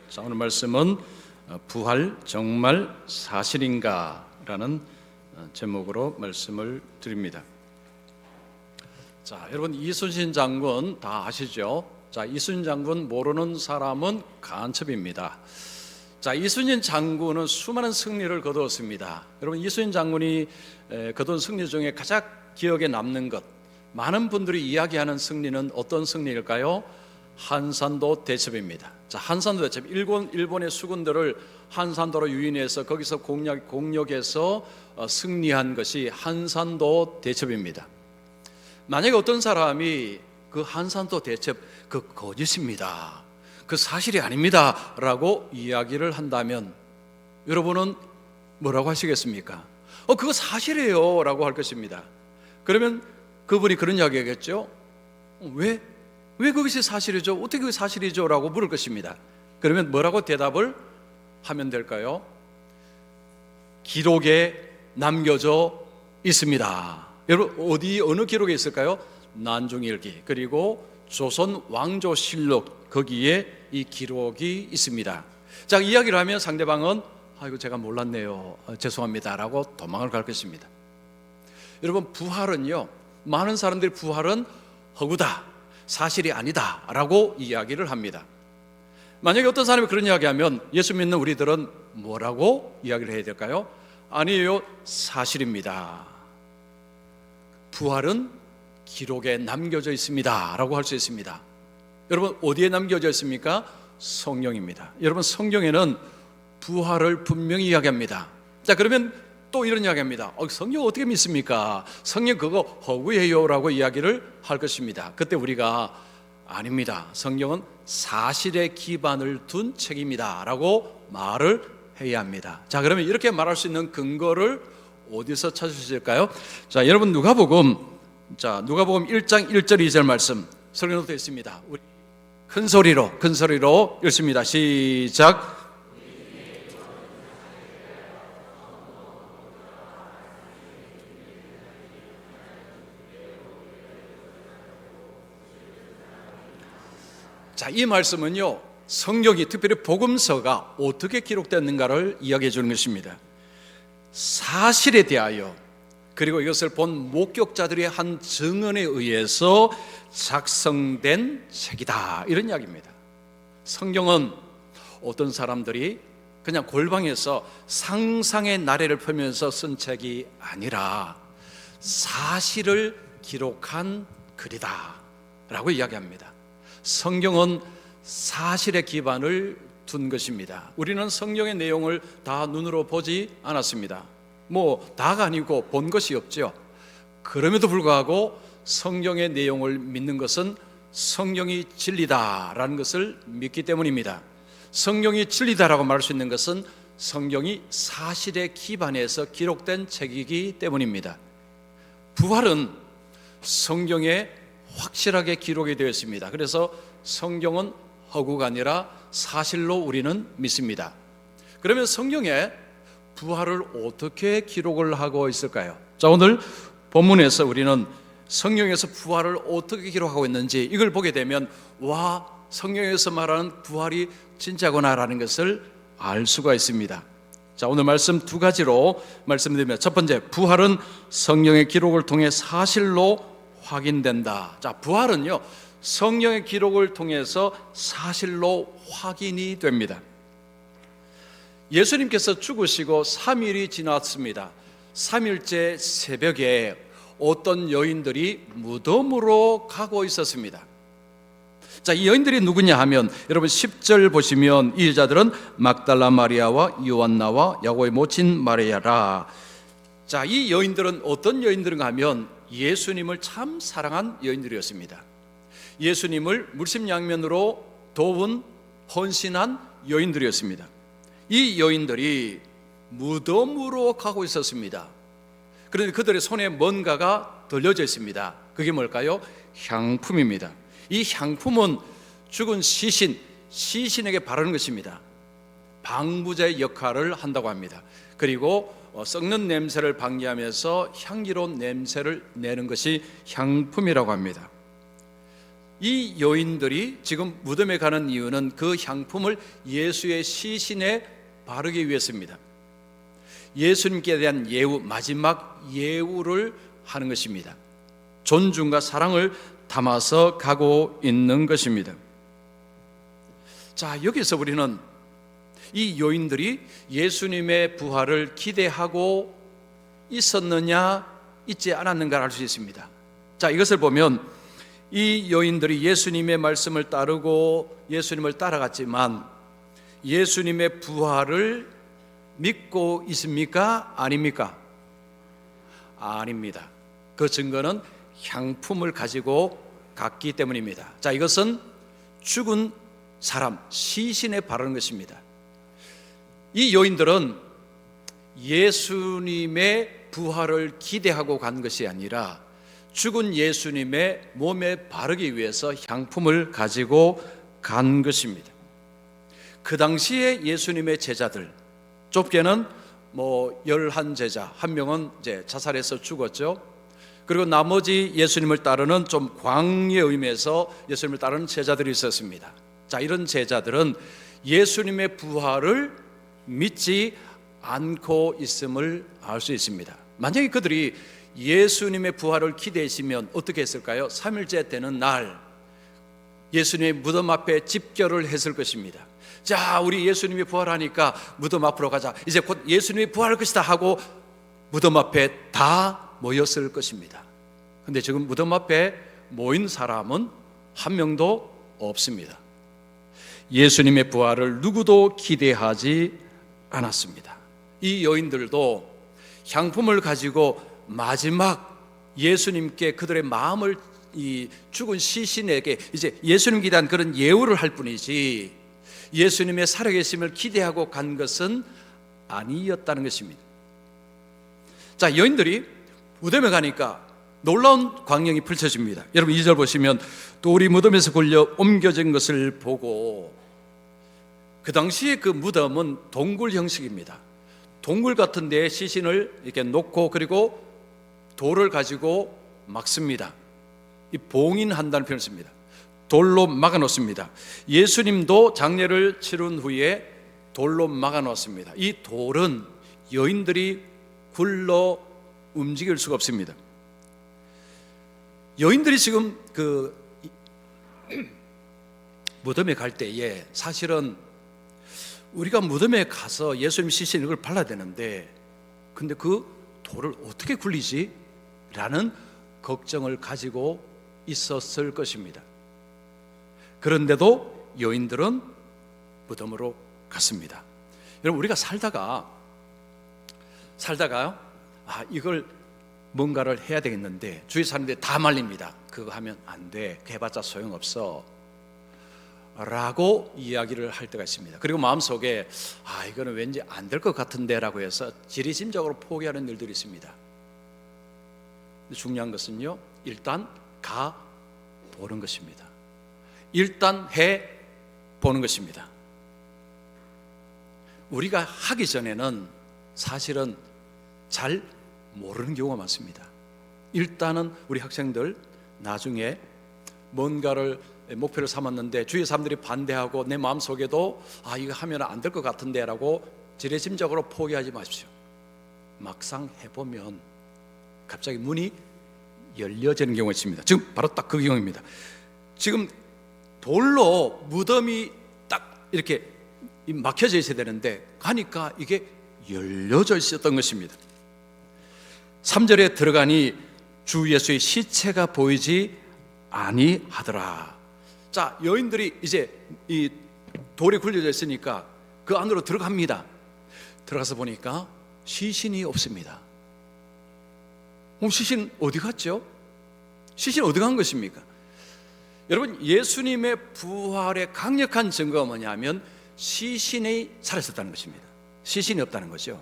자, 오늘 말씀은 부활 정말 사실인가? 라는 제목으로 말씀을 드립니다. 자, 여러분 이순신 장군 다 아시죠? 자, 이순신 장군 모르는 사람은 간첩입니다. 자, 이순신 장군은 수많은 승리를 거두었습니다. 여러분 이순신 장군이 거둔 승리 중에 가장 기억에 남는 것, 많은 분들이 이야기하는 승리는 어떤 승리일까요? 한산도 대첩입니다. 자, 한산도 대첩, 일본의 수군들을 한산도로 유인해서 거기서 공격해서 승리한 것이 한산도 대첩입니다. 만약에 어떤 사람이 그 한산도 대첩 그 거짓입니다, 그 사실이 아닙니다 라고 이야기를 한다면 여러분은 뭐라고 하시겠습니까? 그거 사실이에요 라고 할 것입니다. 그러면 그분이 그런 이야기 하겠죠. 왜 그것이 사실이죠? 어떻게 그게 사실이죠? 라고 물을 것입니다. 그러면 뭐라고 대답을 하면 될까요? 기록에 남겨져 있습니다. 여러분 어느 기록에 있을까요? 난중일기 그리고 조선 왕조실록, 거기에 이 기록이 있습니다. 자, 이야기를 하면 상대방은 아이고 제가 몰랐네요, 죄송합니다 라고 도망을 갈 것입니다. 여러분 부활은요, 많은 사람들이 부활은 허구다, 사실이 아니다 라고 이야기를 합니다. 만약에 어떤 사람이 그런 이야기하면 예수 믿는 우리들은 뭐라고 이야기를 해야 될까요? 아니에요, 사실입니다. 부활은 기록에 남겨져 있습니다 라고 할 수 있습니다. 여러분 어디에 남겨져 있습니까? 성경입니다. 여러분 성경에는 부활을 분명히 이야기합니다. 자, 그러면 또 이런 이야기합니다. 성경 어떻게 믿습니까? 성경 그거 허구예요 라고 이야기를 할 것입니다. 그때 우리가 아닙니다, 성경은 사실에 기반을 둔 책입니다 라고 말을 해야 합니다. 자, 그러면 이렇게 말할 수 있는 근거를 어디서 찾을 수 있을까요? 자, 여러분 누가복음 1장 1절 2절 말씀 설교로 되어 있습니다. 우리 큰 소리로 읽습니다. 시작. 자, 이 말씀은요, 성경이 특별히 복음서가 어떻게 기록됐는가를 이야기해 주는 것입니다. 사실에 대하여, 그리고 이것을 본 목격자들의 한 증언에 의해서 작성된 책이다, 이런 이야기입니다. 성경은 어떤 사람들이 그냥 골방에서 상상의 나래를 펴면서 쓴 책이 아니라 사실을 기록한 글이다 라고 이야기합니다. 성경은 사실의 기반을 둔 것입니다. 우리는 성경의 내용을 다 눈으로 보지 않았습니다. 다가 아니고 본 것이 없죠. 그럼에도 불구하고 성경의 내용을 믿는 것은 성경이 진리다라는 것을 믿기 때문입니다. 성경이 진리다라고 말할 수 있는 것은 성경이 사실에 기반해서 기록된 책이기 때문입니다. 부활은 성경에 확실하게 기록이 되어 있습니다. 그래서 성경은 허구가 아니라 사실로 우리는 믿습니다. 그러면 성경에 부활을 어떻게 기록을 하고 있을까요? 자, 오늘 본문에서 우리는 성경에서 부활을 어떻게 기록하고 있는지 이걸 보게 되면 성경에서 말하는 부활이 진짜구나라는 것을 알 수가 있습니다. 자, 오늘 말씀 두 가지로 말씀드리면, 첫 번째, 부활은 성경의 기록을 통해 사실로 확인된다. 자, 부활은요, 성경의 기록을 통해서 사실로 확인이 됩니다. 예수님께서 죽으시고 3일이 지났습니다. 3일째 새벽에 어떤 여인들이 무덤으로 가고 있었습니다. 자, 이 여인들이 누구냐 하면, 여러분 10절 보시면 이 여자들은 막달라 마리아와 요한나와 야고보의 모친 마리아라. 자, 이 여인들은 어떤 여인들인가 하면 예수님을 참 사랑한 여인들이었습니다. 예수님을 물심양면으로 도운 헌신한 여인들이었습니다. 이 여인들이 무덤으로 가고 있었습니다. 그런데 그들의 손에 뭔가가 들려져 있습니다. 그게 뭘까요? 향품입니다. 이 향품은 죽은 시신에게 바르는 것입니다. 방부제 역할을 한다고 합니다. 그리고 썩는 냄새를 방지하면서 향기로운 냄새를 내는 것이 향품이라고 합니다. 이 여인들이 지금 무덤에 가는 이유는 그 향품을 예수의 시신에 바르기 위해서입니다. 예수님께 대한 예우, 마지막 예우를 하는 것입니다. 존중과 사랑을 담아서 가고 있는 것입니다. 자, 여기서 우리는 이 여인들이 예수님의 부활을 기대하고 있었느냐, 있지 않았는가를 알 수 있습니다. 자, 이것을 보면 이 여인들이 예수님의 말씀을 따르고 예수님을 따라갔지만 예수님의 부활을 믿고 있습니까? 아닙니까? 아닙니다. 그 증거는 향품을 가지고 갔기 때문입니다. 자, 이것은 죽은 사람, 시신에 바르는 것입니다. 이 여인들은 예수님의 부활을 기대하고 간 것이 아니라 죽은 예수님의 몸에 바르기 위해서 향품을 가지고 간 것입니다. 그 당시에 예수님의 제자들, 좁게는 11제자, 한 명은 이제 자살해서 죽었죠. 그리고 나머지 예수님을 따르는 좀 광의 의미에서 예수님을 따르는 제자들이 있었습니다. 자, 이런 제자들은 예수님의 부활을 믿지 않고 있음을 알 수 있습니다. 만약에 그들이 예수님의 부활을 기대했으면 어떻게 했을까요? 3일째 되는 날 예수님의 무덤 앞에 집결을 했을 것입니다. 자, 우리 예수님이 부활하니까 무덤 앞으로 가자. 이제 곧 예수님이 부활할 것이다 하고 무덤 앞에 다 모였을 것입니다. 근데 지금 무덤 앞에 모인 사람은 한 명도 없습니다. 예수님의 부활을 누구도 기대하지 않았습니다. 이 여인들도 향품을 가지고 마지막 예수님께 그들의 마음을 이 죽은 시신에게 이제 예수님께 대한 그런 예우를 할 뿐이지 예수님의 살아계심을 기대하고 간 것은 아니었다는 것입니다. 자, 여인들이 무덤에 가니까 놀라운 광경이 펼쳐집니다. 여러분 2절 보시면 돌이 무덤에서 굴려 옮겨진 것을 보고, 그 당시에 그 무덤은 동굴 형식입니다. 동굴 같은 데에 시신을 이렇게 놓고 그리고 돌을 가지고 막습니다. 이 봉인한다는 표현을 씁니다. 돌로 막아 놓습니다. 예수님도 장례를 치른 후에 돌로 막아 놓았습니다. 이 돌은 여인들이 굴러 움직일 수가 없습니다. 여인들이 지금 그 무덤에 갈 때에 사실은 우리가 무덤에 가서 예수님 시신 이걸 발라야 되는데 근데 그 돌을 어떻게 굴리지? 라는 걱정을 가지고 있었을 것입니다. 그런데도 여인들은 무덤으로 갔습니다. 여러분 우리가 살다가 이걸 뭔가를 해야 되겠는데 주위 사람들이 다 말립니다. 그거 하면 안 돼, 해봤자 소용없어 라고 이야기를 할 때가 있습니다. 그리고 마음속에 이거는 왠지 안 될 것 같은데 라고 해서 지리짐작으로 포기하는 일들이 있습니다. 근데 중요한 것은요, 일단 가보는 것입니다. 일단 해보는 것입니다. 우리가 하기 전에는 사실은 잘 모르는 경우가 많습니다. 일단은 우리 학생들 나중에 뭔가를 목표를 삼았는데 주위 사람들이 반대하고 내 마음속에도 이거 하면 안 될 것 같은데 라고 지레짐작으로 포기하지 마십시오. 막상 해보면 갑자기 문이 열려지는 경우가 있습니다. 지금 바로 딱 그 경우입니다. 지금 돌로 무덤이 딱 이렇게 막혀져 있어야 되는데 가니까 이게 열려져 있었던 것입니다. 3절에 들어가니 주 예수의 시체가 보이지 아니하더라. 자, 여인들이 이제 이 돌이 굴려져 있으니까 그 안으로 들어갑니다. 들어가서 보니까 시신이 없습니다. 시신 어디 갔죠? 시신 어디 간 것입니까? 여러분, 예수님의 부활의 강력한 증거가 뭐냐면 시신이 사라졌다는 것입니다. 시신이 없다는 거죠.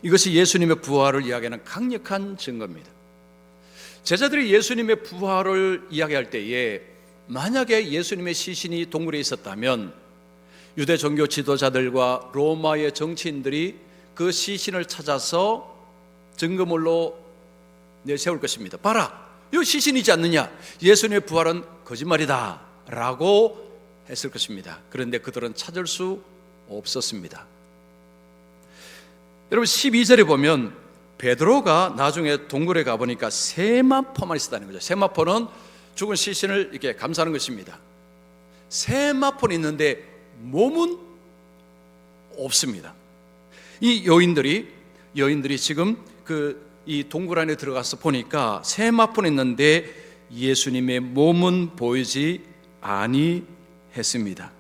이것이 예수님의 부활을 이야기하는 강력한 증거입니다. 제자들이 예수님의 부활을 이야기할 때에 만약에 예수님의 시신이 동굴에 있었다면 유대 종교 지도자들과 로마의 정치인들이 그 시신을 찾아서 증거물로 내세울 것입니다. 봐라, 이거 시신이지 않느냐, 예수님의 부활은 거짓말이다 라고 했을 것입니다. 그런데 그들은 찾을 수 없었습니다. 여러분 12절에 보면 베드로가 나중에 동굴에 가보니까 세마포만 있었다는 거죠. 세마포는 죽은 시신을 이렇게 감싸는 것입니다. 세마포는 있는데 몸은 없습니다. 이 여인들이 지금 이 동굴 안에 들어가서 보니까 세마포는 있는데 예수님의 몸은 보이지 아니했습니다.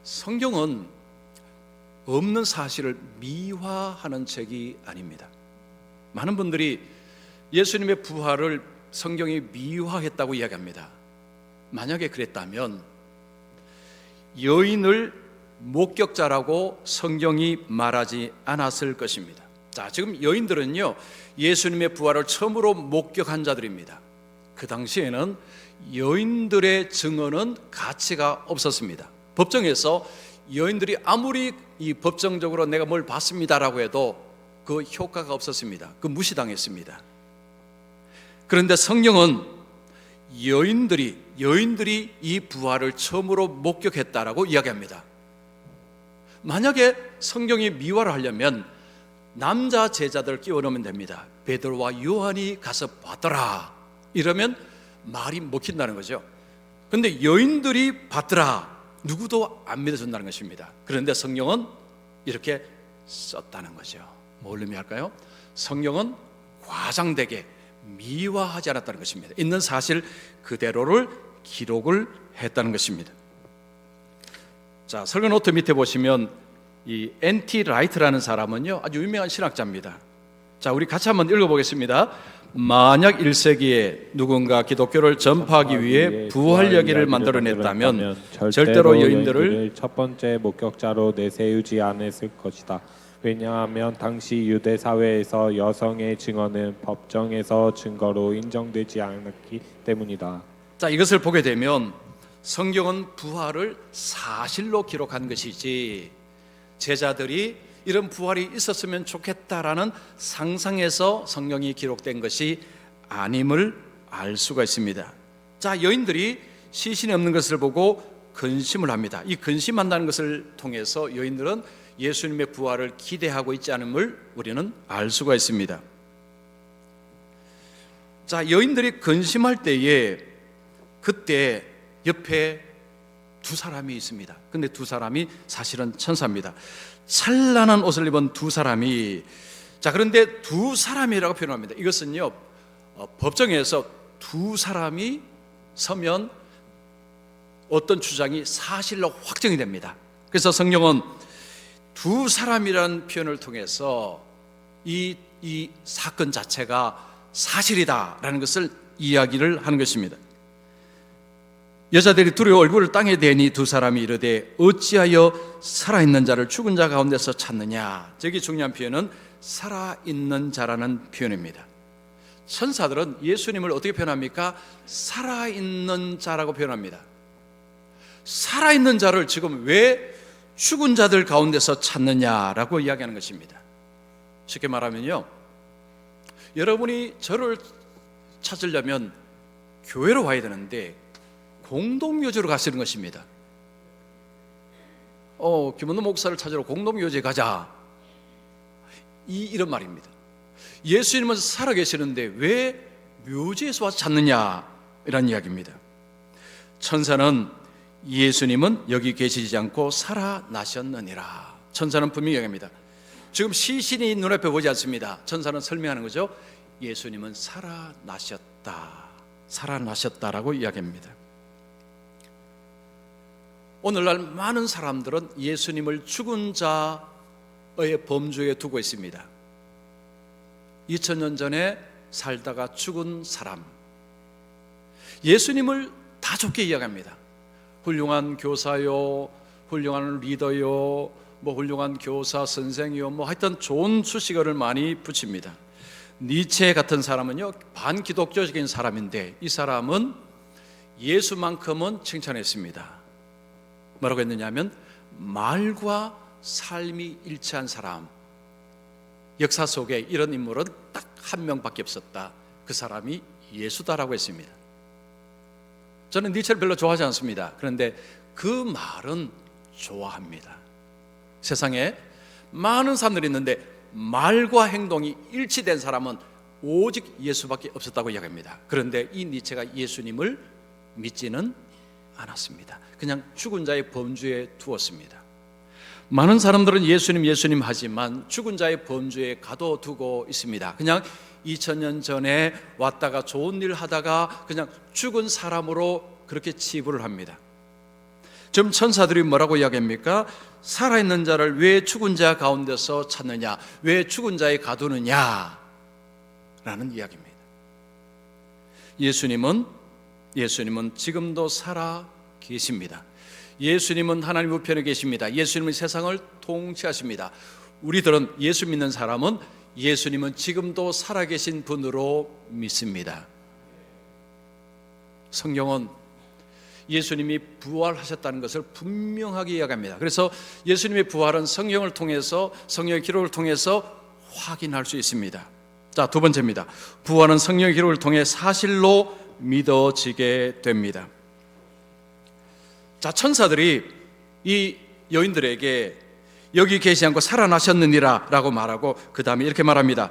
성경은 없는 사실을 미화하는 책이 아닙니다. 많은 분들이 예수님의 부활을 성경이 미화했다고 이야기합니다. 만약에 그랬다면 여인을 목격자라고 성경이 말하지 않았을 것입니다. 자, 지금 여인들은요, 예수님의 부활을 처음으로 목격한 자들입니다. 그 당시에는 여인들의 증언은 가치가 없었습니다. 법정에서 여인들이 아무리 이 법정적으로 내가 뭘 봤습니다라고 해도 그 효과가 없었습니다. 그 무시당했습니다. 그런데 성경은 여인들이 이 부활을 처음으로 목격했다라고 이야기합니다. 만약에 성경이 미화를 하려면 남자 제자들을 끼워넣으면 됩니다. 베드로와 요한이 가서 봤더라 이러면 말이 먹힌다는 거죠. 그런데 여인들이 봤더라, 누구도 안 믿어준다는 것입니다. 그런데 성경은 이렇게 썼다는 거죠. 뭘 의미할까요? 성경은 과장되게 미화하지 않았다는 것입니다. 있는 사실 그대로를 기록을 했다는 것입니다. 자, 설교 노트 밑에 보시면 이 N.T. 라이트라는 사람은요, 아주 유명한 신학자입니다. 자, 우리 같이 한번 읽어보겠습니다. 만약 1세기에 누군가 기독교를 전파하기 위해 부활 이야기를 만들어냈다면 절대로 여인들을 첫 번째 목격자로 내세우지 않았을 것이다. 왜냐하면 당시 유대 사회에서 여성의 증언은 법정에서 증거로 인정되지 않았기 때문이다. 자, 이것을 보게 되면 성경은 부활을 사실로 기록한 것이지 제자들이 이런 부활이 있었으면 좋겠다라는 상상에서 성경이 기록된 것이 아님을 알 수가 있습니다. 자, 여인들이 시신이 없는 것을 보고 근심을 합니다. 이 근심한다는 것을 통해서 여인들은 예수님의 부활을 기대하고 있지 않음을 우리는 알 수가 있습니다. 자, 여인들이 근심할 때에 그때 옆에 두 사람이 있습니다. 근데 두 사람이 사실은 천사입니다. 찬란한 옷을 입은 두 사람이, 자, 그런데 두 사람이라고 표현합니다. 이것은요, 법정에서 두 사람이 서면 어떤 주장이 사실로 확정이 됩니다. 그래서 성경은 두 사람이라는 표현을 통해서 이 사건 자체가 사실이다라는 것을 이야기를 하는 것입니다. 여자들이 두려워 얼굴을 땅에 대니 두 사람이 이르되 어찌하여 살아있는 자를 죽은 자 가운데서 찾느냐. 저기 중요한 표현은 살아있는 자라는 표현입니다. 천사들은 예수님을 어떻게 표현합니까? 살아있는 자라고 표현합니다. 살아있는 자를 지금 왜 죽은 자들 가운데서 찾느냐라고 이야기하는 것입니다. 쉽게 말하면요, 여러분이 저를 찾으려면 교회로 와야 되는데 공동묘지로 가시는 것입니다. 김원노 목사를 찾으러 공동묘지에 가자, 이런 말입니다. 예수님은 살아계시는데 왜 묘지에서 와서 찾느냐, 이런 이야기입니다. 천사는 예수님은 여기 계시지 않고 살아나셨느니라. 천사는 분명히 이야기합니다. 지금 시신이 눈앞에 보지 않습니다. 천사는 설명하는 거죠. 예수님은 살아나셨다라고 이야기합니다. 오늘날 많은 사람들은 예수님을 죽은 자의 범주에 두고 있습니다. 2000년 전에 살다가 죽은 사람, 예수님을 다 좋게 이야기합니다. 훌륭한 교사요, 훌륭한 리더요, 훌륭한 교사 선생이요, 하여튼 좋은 수식어를 많이 붙입니다. 니체 같은 사람은요, 반기독교적인 사람인데 이 사람은 예수만큼은 칭찬했습니다. 뭐라고 했느냐면 말과 삶이 일치한 사람, 역사 속에 이런 인물은 딱 한 명밖에 없었다. 그 사람이 예수다라고 했습니다. 저는 니체를 별로 좋아하지 않습니다. 그런데 그 말은 좋아합니다. 세상에 많은 사람들이 있는데 말과 행동이 일치된 사람은 오직 예수밖에 없었다고 이야기합니다. 그런데 이 니체가 예수님을 믿지는 않았습니다. 그냥 죽은 자의 범주에 두었습니다. 많은 사람들은 예수님 하지만 죽은 자의 범주에 가둬두고 있습니다. 그냥 2000년 전에 왔다가 좋은 일 하다가 그냥 죽은 사람으로 그렇게 치부를 합니다. 지금 천사들이 뭐라고 이야기합니까? 살아있는 자를 왜 죽은 자 가운데서 찾느냐, 왜 죽은 자에 가두느냐 라는 이야기입니다. 예수님은 지금도 살아 계십니다. 예수님은 하나님 우편에 계십니다. 예수님은 세상을 통치하십니다. 우리들은 예수 믿는 사람은 예수님은 지금도 살아계신 분으로 믿습니다. 성경은 예수님이 부활하셨다는 것을 분명하게 이야기합니다. 그래서 예수님의 부활은 성경을 통해서, 성경의 기록을 통해서 확인할 수 있습니다. 자, 두 번째입니다. 부활은 성경의 기록을 통해 사실로 믿어지게 됩니다. 자, 천사들이 이 여인들에게 여기 계시지 않고 살아나셨느니라 라고 말하고 그 다음에 이렇게 말합니다.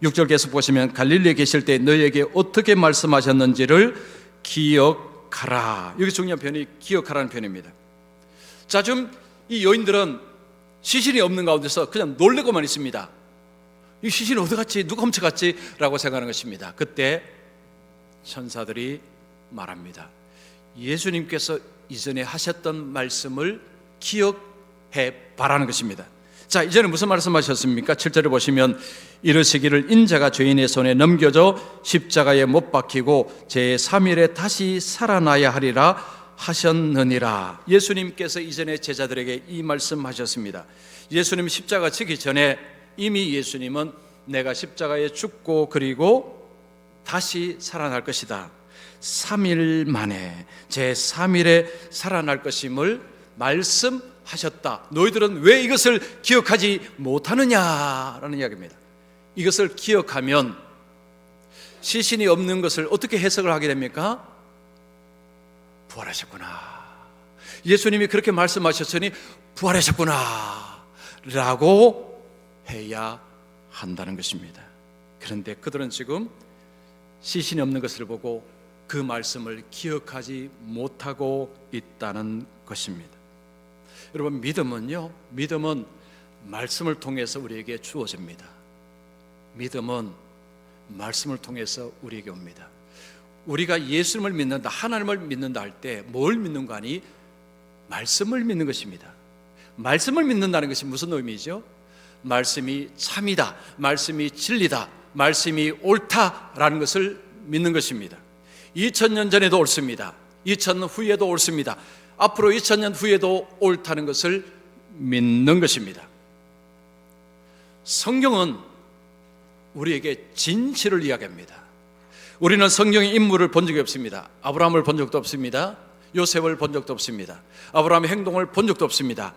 6절 계속 보시면 갈릴리에 계실 때 너희에게 어떻게 말씀하셨는지를 기억하라. 여기 중요한 표현이 기억하라는 표현입니다. 자, 지금 이 여인들은 시신이 없는 가운데서 그냥 놀래고만 있습니다. 이 시신이 어디 갔지? 누가 훔쳐갔지? 라고 생각하는 것입니다. 그때 천사들이 말합니다. 예수님께서 이전에 하셨던 말씀을 기억해 바라는 것입니다. 자, 이제는 무슨 말씀하셨습니까? 7절에 보시면 이르시기를 인자가 죄인의 손에 넘겨져 십자가에 못 박히고 제3일에 다시 살아나야 하리라 하셨느니라. 예수님께서 이전에 제자들에게 이 말씀하셨습니다. 예수님 십자가 지기 전에 이미 예수님은 내가 십자가에 죽고 그리고 다시 살아날 것이다, 3일 만에 제3일에 살아날 것임을 말씀하셨다. 너희들은 왜 이것을 기억하지 못하느냐라는 이야기입니다. 이것을 기억하면 시신이 없는 것을 어떻게 해석을 하게 됩니까? 부활하셨구나, 예수님이 그렇게 말씀하셨으니 부활하셨구나 라고 해야 한다는 것입니다. 그런데 그들은 지금 시신이 없는 것을 보고 그 말씀을 기억하지 못하고 있다는 것입니다. 여러분, 믿음은 말씀을 통해서 우리에게 주어집니다. 믿음은 말씀을 통해서 우리에게 옵니다. 우리가 예수님을 믿는다, 하나님을 믿는다 할 때 뭘 믿는 거 아니? 말씀을 믿는 것입니다. 말씀을 믿는다는 것이 무슨 의미죠? 말씀이 참이다, 말씀이 진리다, 말씀이 옳다라는 것을 믿는 것입니다. 2000년 전에도 옳습니다. 2000년 후에도 옳습니다. 앞으로 2000년 후에도 옳다는 것을 믿는 것입니다. 성경은 우리에게 진실을 이야기합니다. 우리는 성경의 인물을 본 적이 없습니다. 아브라함을 본 적도 없습니다. 요셉을 본 적도 없습니다. 아브라함의 행동을 본 적도 없습니다.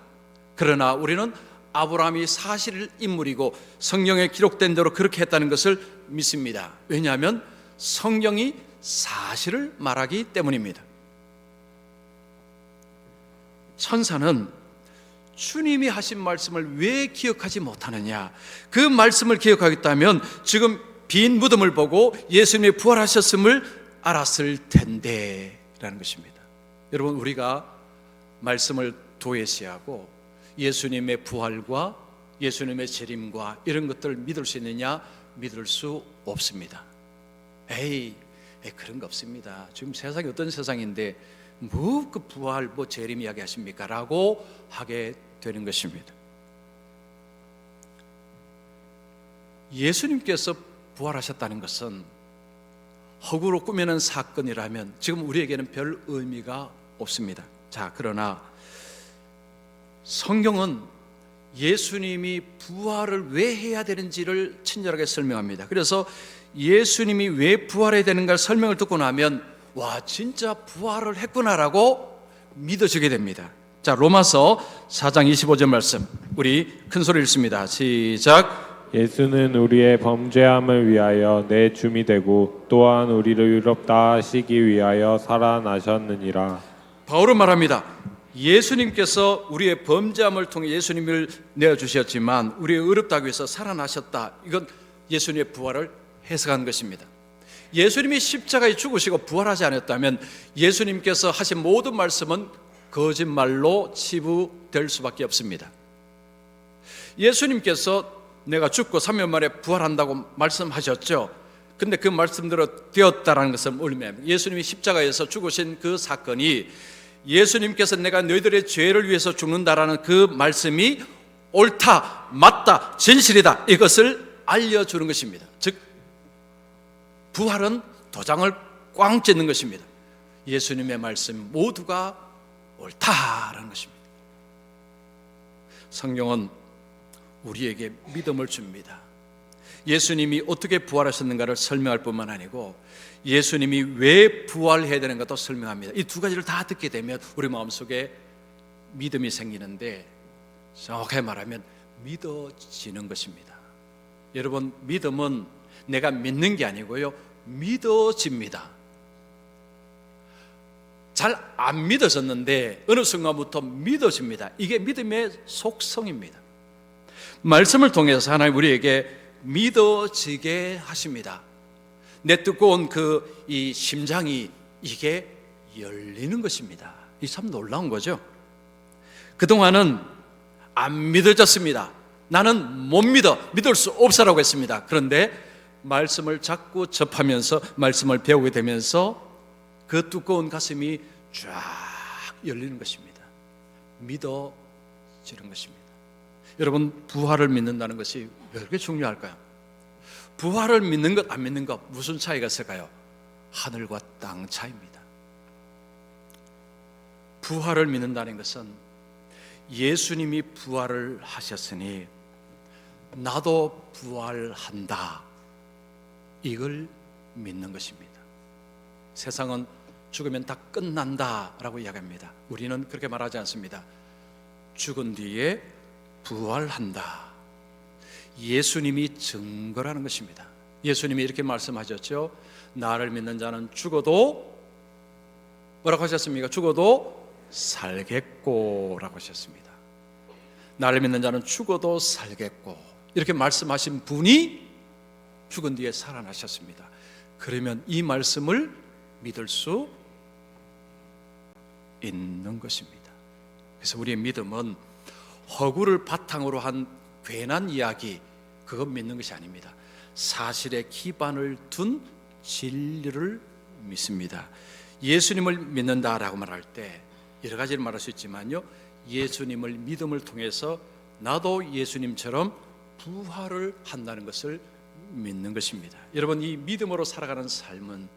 그러나 우리는 아브라함이 사실 인물이고 성경에 기록된 대로 그렇게 했다는 것을 믿습니다. 왜냐하면 성경이 사실을 말하기 때문입니다. 천사는 주님이 하신 말씀을 왜 기억하지 못하느냐? 그 말씀을 기억하겠다면 지금 빈 무덤을 보고 예수님이 부활하셨음을 알았을 텐데 라는 것입니다. 여러분, 우리가 말씀을 도외시하고 예수님의 부활과 예수님의 재림과 이런 것들을 믿을 수 있느냐? 믿을 수 없습니다. 에이, 그런 거 없습니다. 지금 세상이 어떤 세상인데 뭐 그 부활, 뭐 재림 이야기 하십니까? 라고 하게 되는 것입니다. 예수님께서 부활하셨다는 것은 허구로 꾸며낸 사건이라면 지금 우리에게는 별 의미가 없습니다. 자, 그러나 성경은 예수님이 부활을 왜 해야 되는지를 친절하게 설명합니다. 그래서 예수님이 왜 부활해야 되는가 설명을 듣고 나면 와, 진짜 부활을 했구나라고 믿어지게 됩니다. 자, 로마서 4장 25절 말씀 우리 큰 소리 읽습니다. 시작. 예수는 우리의 범죄함을 위하여 내 줌이 되고 또한 우리를 의롭다 하시기 위하여 살아나셨느니라. 바울은 말합니다. 예수님께서 우리의 범죄함을 통해 예수님을 내어주셨지만 우리의 의롭다 하기 위해서 살아나셨다. 이건 예수님의 부활을 해석한 것입니다. 예수님이 십자가에 죽으시고 부활하지 않았다면 예수님께서 하신 모든 말씀은 거짓말로 치부될 수밖에 없습니다. 예수님께서 내가 죽고 3일 만에 부활한다고 말씀하셨죠. 근데 그 말씀대로 되었다라는 것은 의미합니다. 예수님이 십자가에서 죽으신 그 사건이 예수님께서 내가 너희들의 죄를 위해서 죽는다라는 그 말씀이 옳다, 맞다, 진실이다 이것을 알려주는 것입니다. 즉 부활은 도장을 꽝 찍는 것입니다. 예수님의 말씀 모두가 옳다라는 것입니다. 성경은 우리에게 믿음을 줍니다. 예수님이 어떻게 부활하셨는가를 설명할 뿐만 아니고 예수님이 왜 부활해야 되는가도 설명합니다. 이 두 가지를 다 듣게 되면 우리 마음속에 믿음이 생기는데 정확하게 말하면 믿어지는 것입니다. 여러분, 믿음은 내가 믿는 게 아니고요, 믿어집니다. 잘 안 믿어졌는데 어느 순간부터 믿어집니다. 이게 믿음의 속성입니다. 말씀을 통해서 하나님 우리에게 믿어지게 하십니다. 내 뜨거운 이 심장이 이게 열리는 것입니다. 이 참 놀라운 거죠. 그동안은 안 믿어졌습니다. 나는 못 믿을 수 없어라고 했습니다. 그런데 말씀을 자꾸 접하면서 말씀을 배우게 되면서 그 두꺼운 가슴이 쫙 열리는 것입니다. 믿어지는 것입니다. 여러분, 부활을 믿는다는 것이 왜 그렇게 중요할까요? 부활을 믿는 것 안 믿는 것 무슨 차이가 있을까요? 하늘과 땅 차이입니다. 부활을 믿는다는 것은 예수님이 부활을 하셨으니 나도 부활한다, 이걸 믿는 것입니다. 세상은 죽으면 다 끝난다라고 이야기합니다. 우리는 그렇게 말하지 않습니다. 죽은 뒤에 부활한다. 예수님이 증거라는 것입니다. 예수님이 이렇게 말씀하셨죠. 나를 믿는 자는 죽어도 뭐라고 하셨습니까? 죽어도 살겠고 라고 하셨습니다. 나를 믿는 자는 죽어도 살겠고, 이렇게 말씀하신 분이 죽은 뒤에 살아나셨습니다. 그러면 이 말씀을 믿을 수 있는 것입니다. 그래서 우리의 믿음은 허구를 바탕으로 한 괜한 이야기, 그건 믿는 것이 아닙니다. 사실에 기반을 둔 진리를 믿습니다. 예수님을 믿는다라고 말할 때 여러 가지를 말할 수 있지만요, 예수님을 믿음을 통해서 나도 예수님처럼 부활을 한다는 것을 믿는 것입니다. 여러분, 이 믿음으로 살아가는 삶은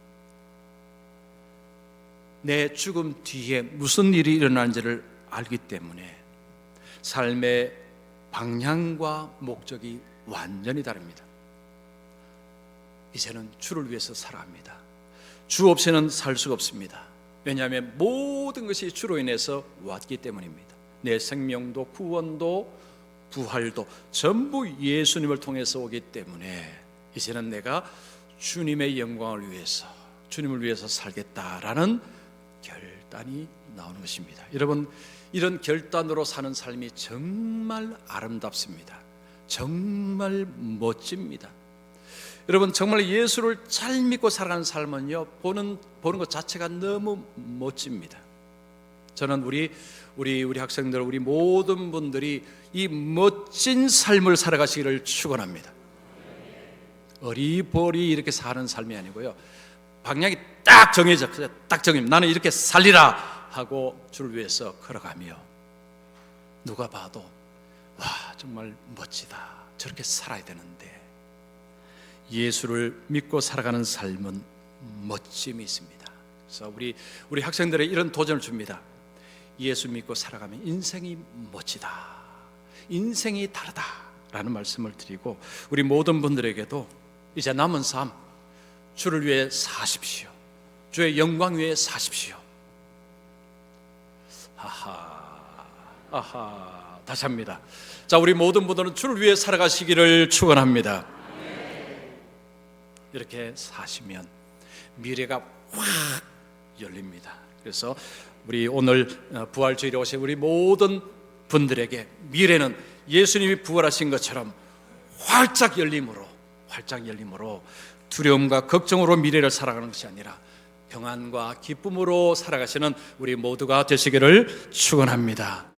내 죽음 뒤에 무슨 일이 일어나는지를 알기 때문에 삶의 방향과 목적이 완전히 다릅니다. 이제는 주를 위해서 살아갑니다. 주 없이는 살 수가 없습니다. 왜냐하면 모든 것이 주로 인해서 왔기 때문입니다. 내 생명도 구원도 부활도 전부 예수님을 통해서 오기 때문에 이제는 내가 주님의 영광을 위해서, 주님을 위해서 살겠다라는 결단이 나오는 것입니다. 여러분, 이런 결단으로 사는 삶이 정말 아름답습니다. 정말 멋집니다. 여러분, 정말 예수를 잘 믿고 살아가는 삶은요, 보는 것 자체가 너무 멋집니다. 저는 우리 학생들, 우리 모든 분들이 이 멋진 삶을 살아가시기를 축원합니다. 어리버리 이렇게 사는 삶이 아니고요, 방향이 딱 정해져, 나는 이렇게 살리라 하고 주를 위해서 걸어가며 누가 봐도 와, 정말 멋지다, 저렇게 살아야 되는데, 예수를 믿고 살아가는 삶은 멋짐이 있습니다. 그래서 우리 학생들의 이런 도전을 줍니다. 예수 믿고 살아가면 인생이 멋지다, 인생이 다르다라는 말씀을 드리고, 우리 모든 분들에게도 이제 남은 삶 주를 위해 사십시오. 주의 영광 위해 사십시오. 하하, 아하, 다시 합니다. 자, 우리 모든 분들은 주를 위해 살아가시기를 축원합니다. 이렇게 사시면 미래가 확 열립니다. 그래서 우리 오늘 부활주일에 오신 우리 모든 분들에게 미래는 예수님이 부활하신 것처럼 활짝 열림으로 두려움과 걱정으로 미래를 살아가는 것이 아니라 평안과 기쁨으로 살아가시는 우리 모두가 되시기를 축원합니다.